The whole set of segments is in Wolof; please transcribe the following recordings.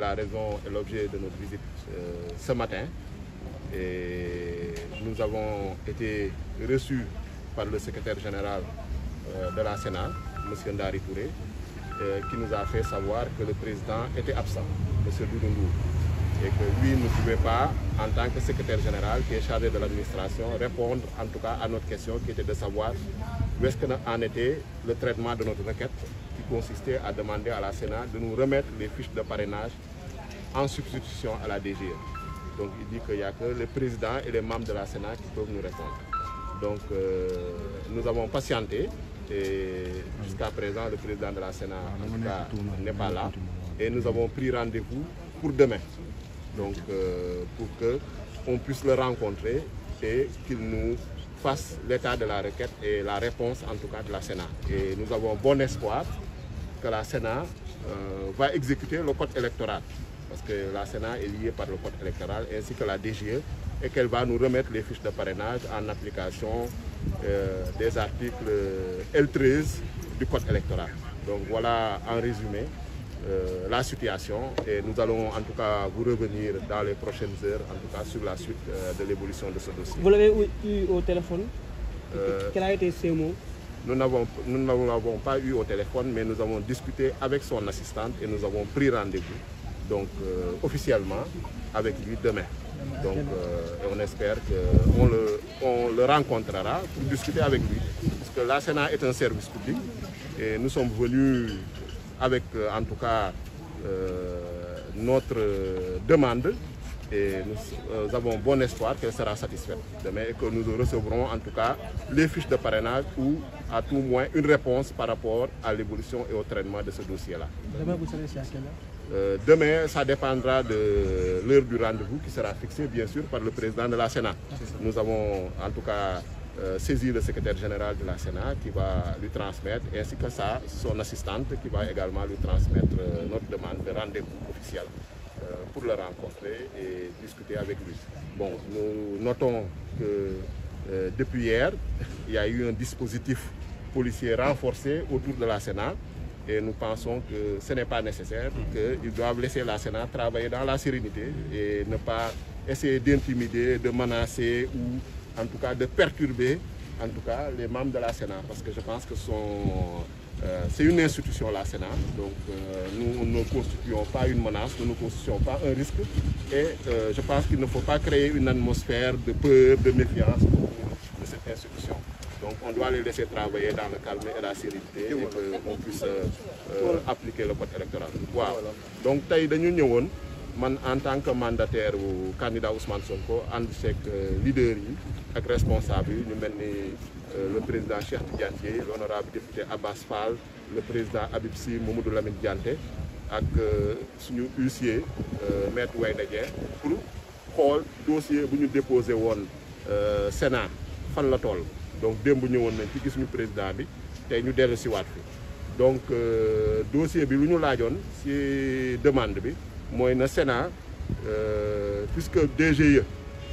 La raison et l'objet de notre visite ce matin. Et nous avons été reçus par le secrétaire général de la Sénat, M. Ndari Touré, qui nous a fait savoir que le président était absent, M. Doudou Ndour, et que lui ne pouvait pas, en tant que secrétaire général qui est chargé de l'administration, répondre en tout cas à notre question qui était de savoir où est-ce qu'en était le traitement de notre requête, qui consistait à demander à la Sénat de nous remettre les fiches de parrainage en substitution à la DGE. Donc il dit qu'il n'y a que le président et les membres de la Sénat qui peuvent nous répondre. Donc nous avons patienté et jusqu'à présent le président de la Sénat n'est pas là et nous avons pris rendez-vous pour demain. Donc pour qu'on puisse le rencontrer et qu'il nous fasse l'état de la requête et la réponse en tout cas de la Sénat. Et nous avons bon espoir que la Sénat va exécuter le code électoral, parce que la Sénat est liée par le code électoral ainsi que la DGE, et qu'elle va nous remettre les fiches de parrainage en application des articles L13 du code électoral. Donc voilà en résumé la situation, et nous allons en tout cas vous revenir dans les prochaines heures en tout cas sur la suite de l'évolution de ce dossier. Vous l'avez eu au téléphone? Quel a été ces mots? Nous ne l'avons pas eu au téléphone, mais nous avons discuté avec son assistante et nous avons pris rendez-vous, donc officiellement avec lui demain. Donc on espère qu'on le rencontrera pour discuter avec lui, parce que la Sénat est un service public et nous sommes venus avec en tout cas notre demande, et nous avons bon espoir qu'elle sera satisfaite demain et que nous recevrons en tout cas les fiches de parrainage ou à tout moins une réponse par rapport à l'évolution et au traitement de ce dossier-là. Demain, vous savez c'est à quelle heure? Demain, ça dépendra de l'heure du rendez-vous qui sera fixée bien sûr par le président de la Sénat. Nous avons en tout cas saisi le secrétaire général de la Sénat qui va lui transmettre, ainsi que son assistante qui va également lui transmettre notre demande de rendez-vous officiel pour le rencontrer et discuter avec lui. Bon, nous notons que depuis hier, il y a eu un dispositif policier renforcé autour de la Sénat, et nous pensons que ce n'est pas nécessaire, qu'ils doivent laisser la Sénat travailler dans la sérénité et ne pas essayer d'intimider, de menacer ou en tout cas de perturber en tout cas les membres de la Sénat, parce que je pense que c'est une institution, la Sénat, donc nous ne constituons pas une menace, nous ne constituons pas un risque, et je pense qu'il ne faut pas créer une atmosphère de peur, de méfiance de cette institution. Donc on doit les laisser travailler dans le calme et la sérénité et qu'on puisse appliquer le code électoral. Wow. Donc tey dañu ñëwoon man en tant que mandataire ou candidat Ousmane Sonko ànd seeg leader yi ak responsable yi ñu mel ni le président Cheikh Tidiane Dièye, l'honorable député Abbas Fall, le président Habib Sy Mamadou Lamine Dianté ak suñu huissier maître Wayne Dieng pour xool dossier bu ñu déposé woon Sénat fan la toll. Donc démb ñëwoon nañ ci gis ñu président bi tey ñu dellu si waat fi donc dossier bi lu ñu laajoon si demande bi mooy na Sénat puisque DGE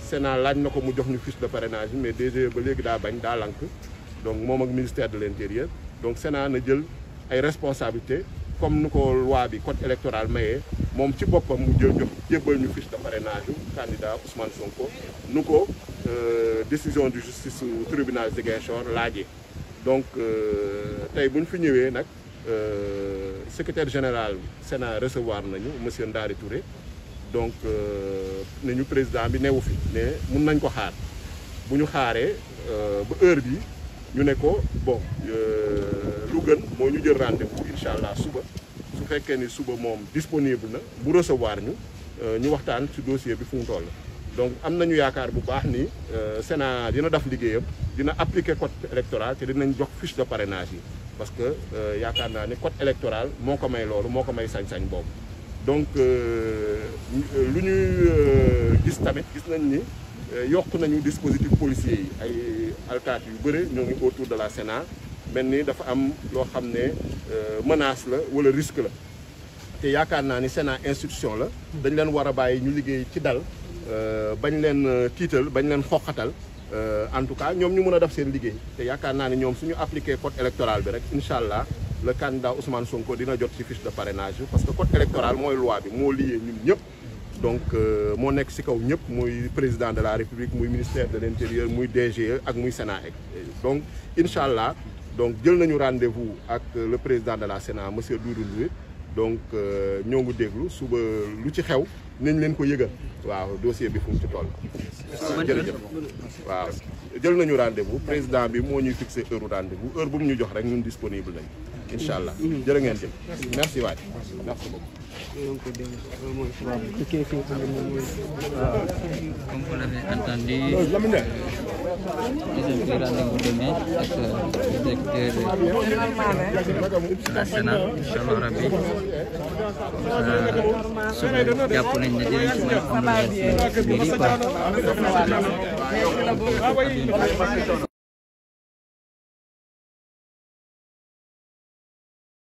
Sénat laaj na ko mu jox ñu fiche de parrainage mais DGE ba léegi daa bañ daa lank, donc moom ak ministère de l'intérieur, donc Sénat na jël ay responsabilités comme nu ko loi bi code électoral mayee moom ci boppam mu jël jox jébbal ñu fiche de parrainage yu candidat Ousmane Sonko nu ko décision de justice au tribunal Ziguinchor laajee. Donc tey bu ñu fi ñëwee nag secrétaire général Sénat recevoir nañu monsieur Ndari Touré, donc nañu président bi newu fi mais mun nañ ko xaar, bu ñu xaaree ba heure bi ñu ne ko bon lu gën mooy ñu jël rendez-vous incha allah suba, su fekkee ni suba moom disponible na bu recevoir ñu waxtaan ci dossier bi fu mu toll. Donc am nañu yaakaar bu baax ni Sénat dina def liggéeyam, dina appliquer code électoral te dinañ jox fiche de parrainage yi, parce que yaakaar naa ni code électoral moo ko may loolu, moo ko may sañ-sañ boobu. Donc lu ñuy gis tamit gis nañ ni yokk nañu dispositif policier yi, ay alkaati yu bëri ñoo ngi autour de la Sénat, mel ni dafa am loo xam ne menace la wala risque la, te yaakaar naa ni Sénat institution la, dañ leen war a bàyyi ñu liggéey ci dal, bañ leen tiital, bañ leen xoqatal, en tout cas ñoom ñu mën a def seen liggéey. Te yaakaar naa ni ñoom suñu appliqué code électoral bi rek incha allah le candidat Ousmane Sonko dina jot ci fiche de parrainage parce que code électoral mooy loi bi moo lié ñun ñëpp. Donc moo nekk ci kaw ñëpp muy président de la République muy ministère de l'Intérieur muy DGE ak muy Sénat donc incha allah donc jël nañu rendez-vous ak le président de la Sénat monsieur Doudou Ndir donc ñoo ngi déglu suba lu ci xew nañ leen ko yëgal waaw dossier bi fu mu ci toll. jërëjëf waaw jël nañu rendez-vous président bi moo ñuy fixé heure rendez-vous heure bu mu ñu jox rek ñun disponible nañ incha allah jërë ngeen jëf merci waay merci beaucoup. Comme vous l'avez entendu, ils ont pris rendez-vous demain avec le directeur de la Sénat, Inch'Allah Rabbi. Suba jàpp nañ ne dinañ ci mën a am lu leer ci mbir yi quoi.